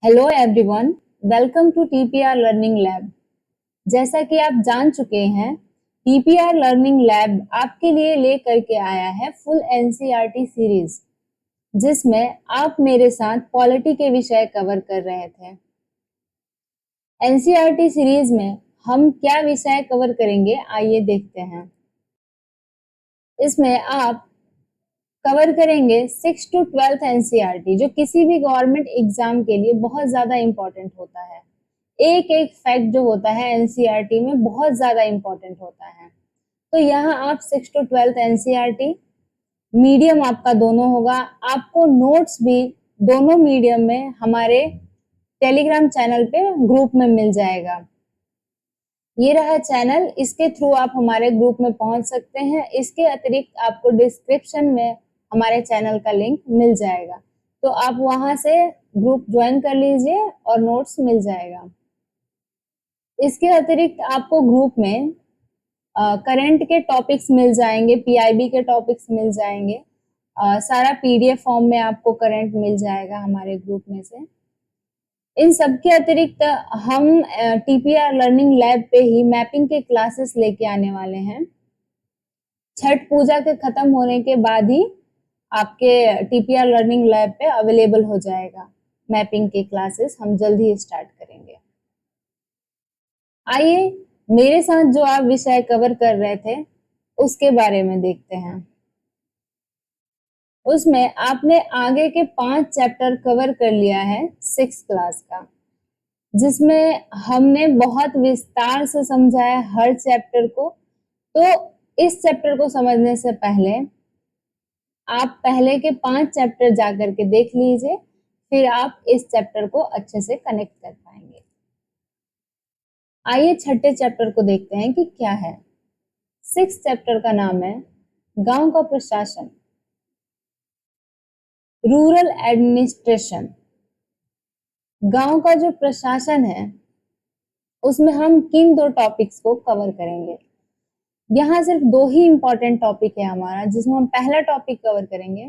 Hello everyone, welcome to TPR learning lab. जैसा कि आप जान चुके हैं, टीपीआर लर्निंग लैब आपके लिए लेकर के आया है फुल एनसीईआरटी सीरीज, जिसमें आप मेरे साथ पॉलिटी के विषय कवर कर रहे थे। एनसीईआरटी सीरीज में हम क्या विषय कवर करेंगे, आइए देखते हैं। इसमें आप कवर करेंगे 6 टू 12th एनसीईआरटी, जो किसी भी गवर्नमेंट एग्जाम के लिए बहुत ज्यादा इंपॉर्टेंट होता है। एक एक फैक्ट जो होता है एनसीईआरटी में बहुत ज्यादा इंपॉर्टेंट होता है। तो यहाँ आप 6 टू 12th एनसीईआरटी, मीडियम आपका दोनों होगा। आपको नोट्स भी दोनों मीडियम में हमारे टेलीग्राम चैनल पे ग्रुप में मिल जाएगा। ये रहा चैनल, इसके थ्रू आप हमारे ग्रुप में पहुंच सकते हैं। इसके अतिरिक्त आपको डिस्क्रिप्शन में हमारे चैनल का लिंक मिल जाएगा, तो आप वहां से ग्रुप ज्वाइन कर लीजिए और नोट्स मिल जाएगा। इसके अतिरिक्त आपको ग्रुप में करंट के टॉपिक्स मिल जाएंगे, पीआईबी के टॉपिक्स मिल जाएंगे। सारा पीडीएफ फॉर्म में आपको करंट मिल जाएगा हमारे ग्रुप में से। इन सब के अतिरिक्त हम टीपीआर लर्निंग लैब पे ही मैपिंग के क्लासेस लेके आने वाले हैं। छठ पूजा के खत्म होने के बाद ही आपके टीपीआर लर्निंग लैब पे अवेलेबल हो जाएगा मैपिंग के क्लासेस। हम जल्द ही स्टार्ट करेंगे। आइए मेरे साथ जो आप विषय कवर कर रहे थे उसके बारे में देखते हैं। उसमें आपने आगे के 5 चैप्टर कवर कर लिया है 6th क्लास का, जिसमें हमने बहुत विस्तार से समझा है हर चैप्टर को। तो इस चैप्टर को समझने से पहले आप पहले के 5 चैप्टर जाकर के देख लीजिए, फिर आप इस चैप्टर को अच्छे से कनेक्ट कर पाएंगे। आइए छठे चैप्टर को देखते हैं कि क्या है। 6th चैप्टर का नाम है गांव का प्रशासन, रूरल एडमिनिस्ट्रेशन। गांव का जो प्रशासन है उसमें हम किन 2 टॉपिक्स को कवर करेंगे। यहाँ सिर्फ 2 ही इंपॉर्टेंट टॉपिक है हमारा, जिसमें हम पहला टॉपिक कवर करेंगे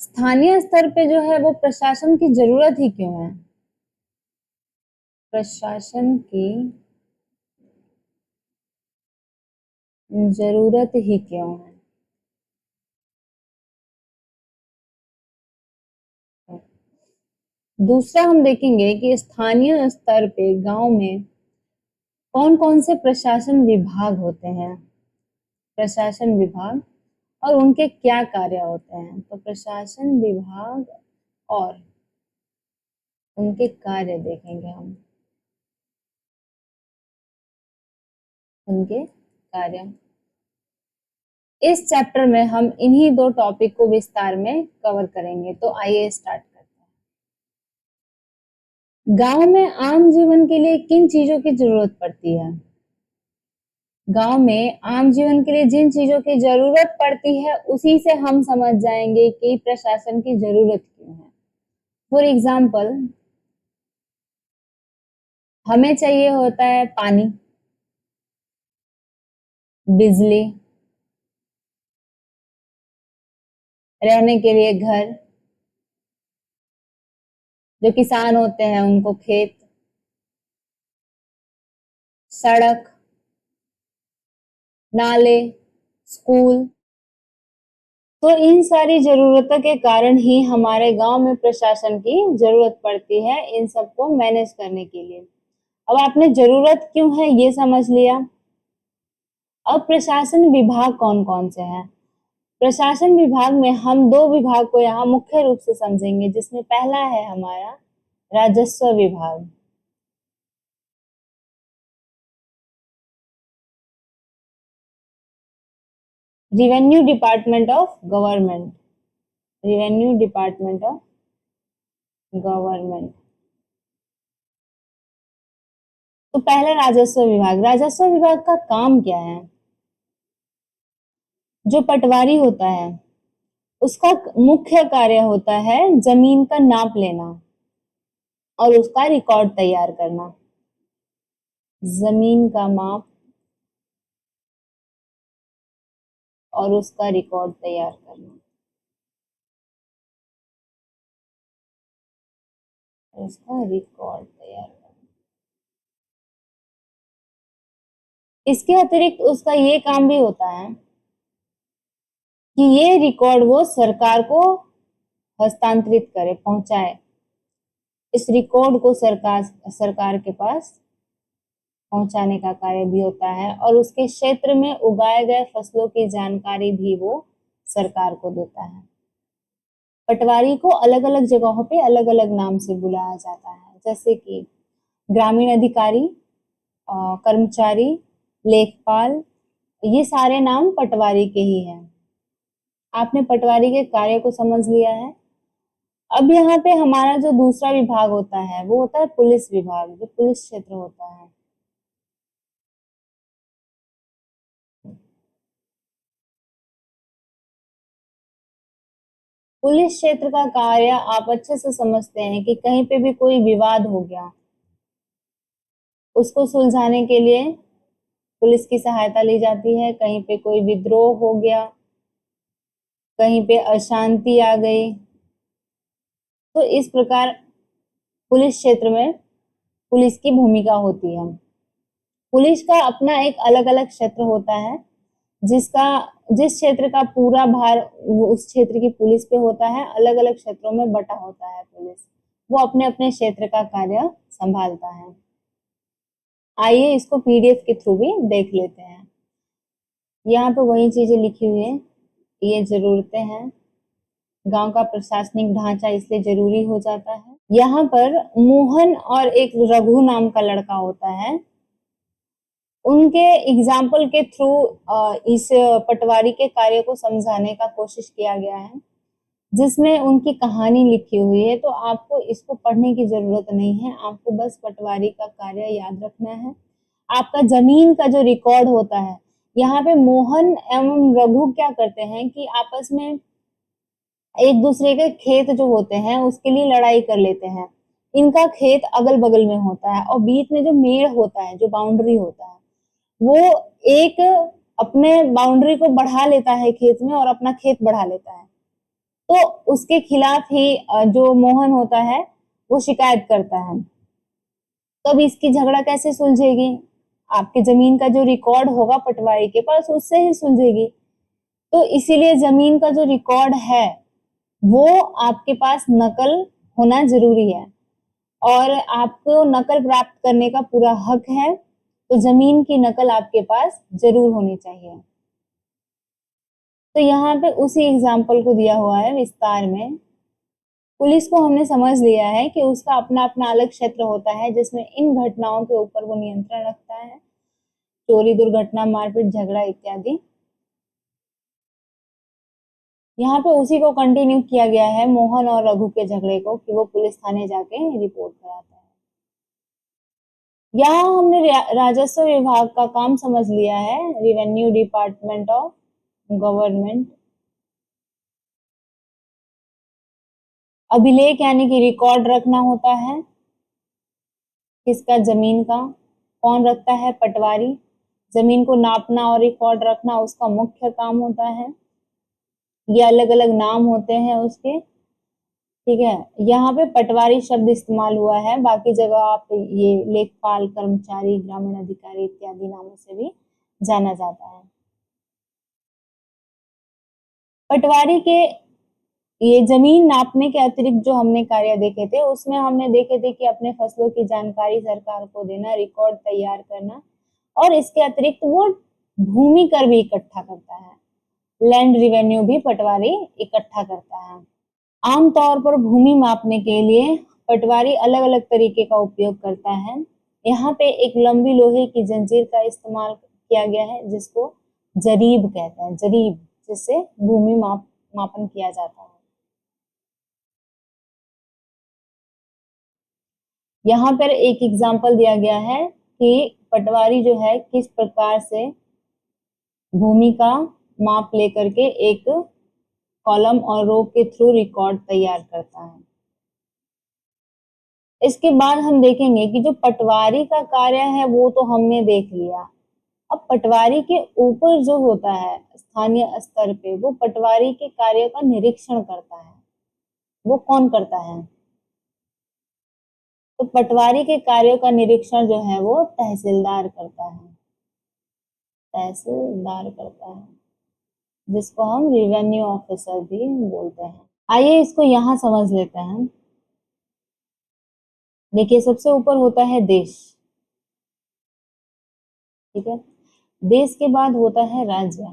स्थानीय स्तर पे जो है वो प्रशासन की जरूरत ही क्यों है। प्रशासन की जरूरत ही क्यों है। दूसरा हम देखेंगे कि स्थानीय स्तर पे गांव में कौन कौन से प्रशासन विभाग होते हैं। प्रशासन विभाग और उनके क्या कार्य होते हैं। तो प्रशासन विभाग और उनके कार्य देखेंगे हम, उनके कार्य। इस चैप्टर में हम इन्हीं 2 टॉपिक को विस्तार में कवर करेंगे। तो आइए स्टार्ट करते हैं। गांव में आम जीवन के लिए किन चीजों की जरूरत पड़ती है। गांव में आम जीवन के लिए जिन चीजों की जरूरत पड़ती है उसी से हम समझ जाएंगे कि प्रशासन की जरूरत क्यों है। फॉर एग्जाम्पल, हमें चाहिए होता है पानी, बिजली, रहने के लिए घर, जो किसान होते हैं उनको खेत, सड़क, नाले, स्कूल। तो इन सारी जरूरतों के कारण ही हमारे गांव में प्रशासन की जरूरत पड़ती है, इन सबको मैनेज करने के लिए। अब आपने जरूरत क्यों है ये समझ लिया। अब प्रशासन विभाग कौन कौन से हैं। प्रशासन विभाग में हम 2 विभाग को यहाँ मुख्य रूप से समझेंगे, जिसमें पहला है हमारा राजस्व विभाग। Revenue department of government, revenue department of government. तो पहला राजस्व विभाग। राजस्व विभाग का काम क्या है। जो पटवारी होता है उसका मुख्य कार्य होता है जमीन का नाप लेना और उसका रिकॉर्ड तैयार करना। जमीन का माप और उसका रिकॉर्ड तैयार करना। उसका रिकॉर्ड तैयार करना। इसके अतिरिक्त उसका ये काम भी होता है कि ये रिकॉर्ड वो सरकार को हस्तांतरित करे, पहुंचाए। इस रिकॉर्ड को सरकार सरकार के पास पहुंचाने का कार्य भी होता है और उसके क्षेत्र में उगाए गए फसलों की जानकारी भी वो सरकार को देता है। पटवारी को अलग अलग जगहों पे अलग अलग नाम से बुलाया जाता है, जैसे कि ग्रामीण अधिकारी, कर्मचारी, लेखपाल, ये सारे नाम पटवारी के ही हैं। आपने पटवारी के कार्य को समझ लिया है। अब यहाँ पे हमारा जो दूसरा विभाग होता है वो होता है पुलिस विभाग, जो पुलिस क्षेत्र होता है। पुलिस क्षेत्र का कार्य आप अच्छे से समझते हैं कि कहीं पे भी कोई विवाद हो गया, उसको सुलझाने के लिए पुलिस की सहायता ली जाती है। कहीं पे कोई विद्रोह हो गया, कहीं पे अशांति आ गई, तो इस प्रकार पुलिस क्षेत्र में पुलिस की भूमिका होती है। पुलिस का अपना एक अलग अलग क्षेत्र होता है, जिसका जिस क्षेत्र का पूरा भार उस क्षेत्र की पुलिस पे होता है। अलग अलग क्षेत्रों में बटा होता है पुलिस, वो अपने अपने क्षेत्र का कार्य संभालता है। आइए इसको पीडीएफ के थ्रू भी देख लेते हैं। यहाँ पे वही चीजें लिखी हुई है, ये जरूरतें हैं। गांव का प्रशासनिक ढांचा इसलिए जरूरी हो जाता है। यहाँ पर मोहन और एक रघु नाम का लड़का होता है। उनके एग्जाम्पल के थ्रू इस पटवारी के कार्य को समझाने का कोशिश किया गया है, जिसमें उनकी कहानी लिखी हुई है। तो आपको इसको पढ़ने की जरूरत नहीं है, आपको बस पटवारी का कार्य याद रखना है। आपका जमीन का जो रिकॉर्ड होता है, यहाँ पे मोहन एवं रघु क्या करते हैं कि आपस में एक दूसरे के खेत जो होते हैं उसके लिए लड़ाई कर लेते हैं। इनका खेत अगल बगल में होता है और बीच में जो मेड़ होता है, जो बाउंड्री होता है, वो एक अपने बाउंड्री को बढ़ा लेता है खेत में और अपना खेत बढ़ा लेता है। तो उसके खिलाफ ही जो मोहन होता है वो शिकायत करता है। तब इसकी झगड़ा कैसे सुलझेगी? आपके जमीन का जो रिकॉर्ड होगा पटवारी के पास, उससे ही सुलझेगी। तो इसीलिए जमीन का जो रिकॉर्ड है वो आपके पास नकल होना जरूरी है और आपको नकल प्राप्त करने का पूरा हक है। तो जमीन की नकल आपके पास जरूर होनी चाहिए। तो यहाँ पे उसी एग्जाम्पल को दिया हुआ है विस्तार में। पुलिस को हमने समझ लिया है कि उसका अपना अपना अलग क्षेत्र होता है, जिसमें इन घटनाओं के ऊपर वो नियंत्रण रखता है, चोरी, दुर्घटना, मारपीट, झगड़ा इत्यादि। यहाँ पे उसी को कंटिन्यू किया गया है, मोहन और रघु के झगड़े को, कि वो पुलिस थाने जाके रिपोर्ट कराता है। यहाँ हमने राजस्व विभाग का काम समझ लिया है, रेवेन्यू डिपार्टमेंट ऑफ गवर्नमेंट। अभिलेख यानी कि रिकॉर्ड रखना होता है, किसका? जमीन का। कौन रखता है? पटवारी। जमीन को नापना और रिकॉर्ड रखना उसका मुख्य काम होता है। ये अलग अलग नाम होते हैं उसके, ठीक है। यहाँ पे पटवारी शब्द इस्तेमाल हुआ है, बाकी जगह आप ये लेखपाल, कर्मचारी, ग्रामीण अधिकारी इत्यादि नामों से भी जाना जाता है। पटवारी के ये जमीन नापने के अतिरिक्त जो हमने कार्य देखे थे, उसमें हमने देखे थे कि अपने फसलों की जानकारी सरकार को देना, रिकॉर्ड तैयार करना, और इसके अतिरिक्त वो भूमि कर भी इकट्ठा करता है। लैंड रिवेन्यू भी पटवारी इकट्ठा करता है। आमतौर पर भूमि मापने के लिए पटवारी अलग अलग तरीके का उपयोग करता है। यहाँ पे एक लंबी लोहे की जंजीर का इस्तेमाल किया गया है, जिसको जरीब कहते हैं, जरीब, जिससे भूमि मापन किया जाता है। यहाँ पर एक एग्जाम्पल दिया गया है कि पटवारी जो है किस प्रकार से भूमि का माप लेकर के एक कॉलम और रो के थ्रू रिकॉर्ड तैयार करता है। इसके बाद हम देखेंगे कि जो पटवारी का कार्य है वो तो हमने देख लिया। अब पटवारी के ऊपर जो होता है स्थानीय स्तर पे, वो पटवारी के कार्य का निरीक्षण करता है। वो कौन करता है? तो पटवारी के कार्यों का निरीक्षण जो है वो तहसीलदार करता है, तहसीलदार करता है, जिसको हम रेवेन्यू ऑफिसर भी बोलते हैं। आइए इसको यहाँ समझ लेते हैं। देखिए सबसे ऊपर होता है देश, ठीक है। देश के बाद होता है राज्य,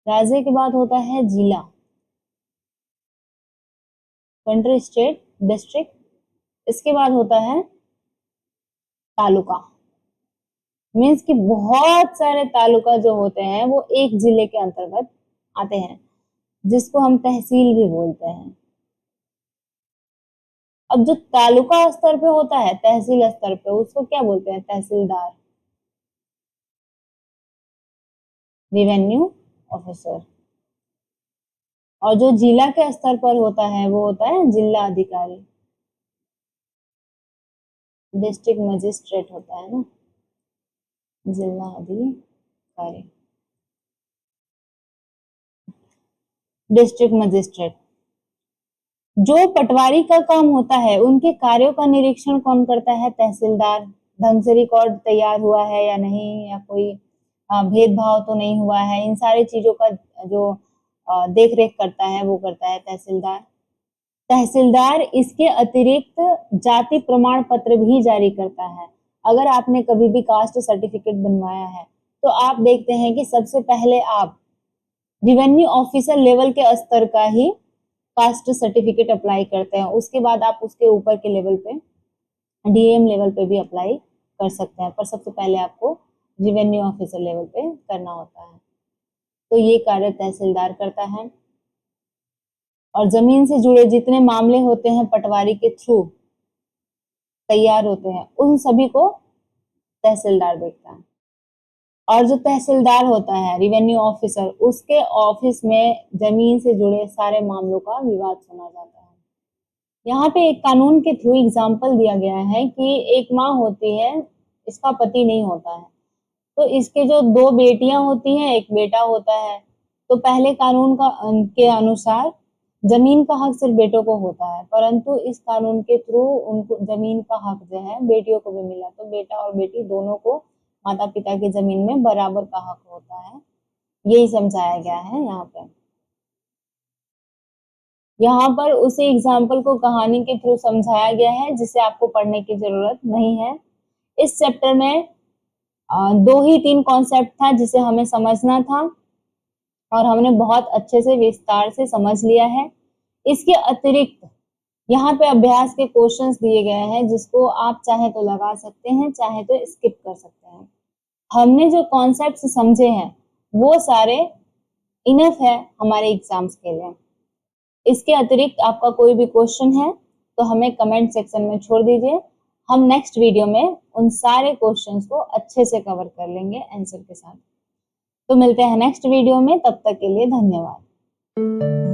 राज्य के बाद होता है जिला, कंट्री, स्टेट, डिस्ट्रिक्ट, इसके बाद होता है तालुका। मीन्स कि बहुत सारे तालुका जो होते हैं वो एक जिले के अंतर्गत आते हैं, जिसको हम तहसील भी बोलते हैं। अब जो तालुका स्तर पे होता है, तहसील स्तर पे, उसको क्या बोलते हैं? तहसीलदार, रेवेन्यू ऑफिसर। और जो जिला के स्तर पर होता है वो होता है जिला अधिकारी, डिस्ट्रिक्ट मजिस्ट्रेट होता है ना, जिला अधिकारी, डिस्ट्रिक्ट मजिस्ट्रेट। जो पटवारी का काम होता है उनके कार्यों का निरीक्षण कौन करता है? तहसीलदार। ढंग से रिकॉर्ड तैयार हुआ है या नहीं, या कोई भेदभाव तो नहीं हुआ है, इन सारी चीजों का जो देख रेख करता है वो करता है तहसीलदार। तहसीलदार इसके अतिरिक्त जाति प्रमाण पत्र भी जारी करता है। अगर आपने कभी भी कास्ट सर्टिफिकेट बनवाया है तो आप देखते हैं कि सबसे पहले आप रेवेन्यू ऑफिसर लेवल के स्तर का ही कास्ट सर्टिफिकेट अप्लाई करते हैं, उसके बाद आप उसके ऊपर के लेवल पे डीएम लेवल पे भी अप्लाई कर सकते हैं, पर सबसे पहले आपको रेवेन्यू ऑफिसर लेवल पे करना होता है। तो ये कार्य तहसीलदार करता है। और जमीन से जुड़े जितने मामले होते हैं पटवारी के थ्रू तैयार होते हैं, उन सभी को तहसीलदार देखता है। और जो तहसीलदार होता है, रेवेन्यू ऑफिसर, उसके ऑफिस में जमीन से जुड़े सारे मामलों का विवाद सुना जाता है। यहाँ पे एक कानून के थ्रू एग्जाम्पल दिया गया है कि एक माँ होती है, इसका पति नहीं होता है, तो इसके जो दो बेटियां होती हैं, एक बेटा होता है, तो पहले कानून के अनुसार जमीन का हक सिर्फ बेटों को होता है, परंतु इस कानून के थ्रू उनको जमीन का हक जो है बेटियों को भी मिला, तो बेटा और बेटी दोनों को माता पिता की जमीन में बराबर का हक होता है। यही समझाया गया है यहाँ पे। यहाँ पर उसी एग्जाम्पल को कहानी के थ्रू समझाया गया है, जिसे आपको पढ़ने की जरूरत नहीं है। इस चैप्टर में दो ही तीन कॉन्सेप्ट था जिसे हमें समझना था, और हमने बहुत अच्छे से विस्तार से समझ लिया है। इसके अतिरिक्त यहाँ पे अभ्यास के क्वेश्चंस दिए गए हैं, जिसको आप चाहे तो लगा सकते हैं, चाहे तो स्किप कर सकते हैं। हमने जो कॉन्सेप्ट समझे हैं वो सारे इनफ है हमारे एग्जाम्स के लिए। इसके अतिरिक्त आपका कोई भी क्वेश्चन है तो हमें कमेंट सेक्शन में छोड़ दीजिए। हम नेक्स्ट वीडियो में उन सारे क्वेश्चंस को अच्छे से कवर कर लेंगे आंसर के साथ। तो मिलते हैं नेक्स्ट वीडियो में, तब तक के लिए धन्यवाद।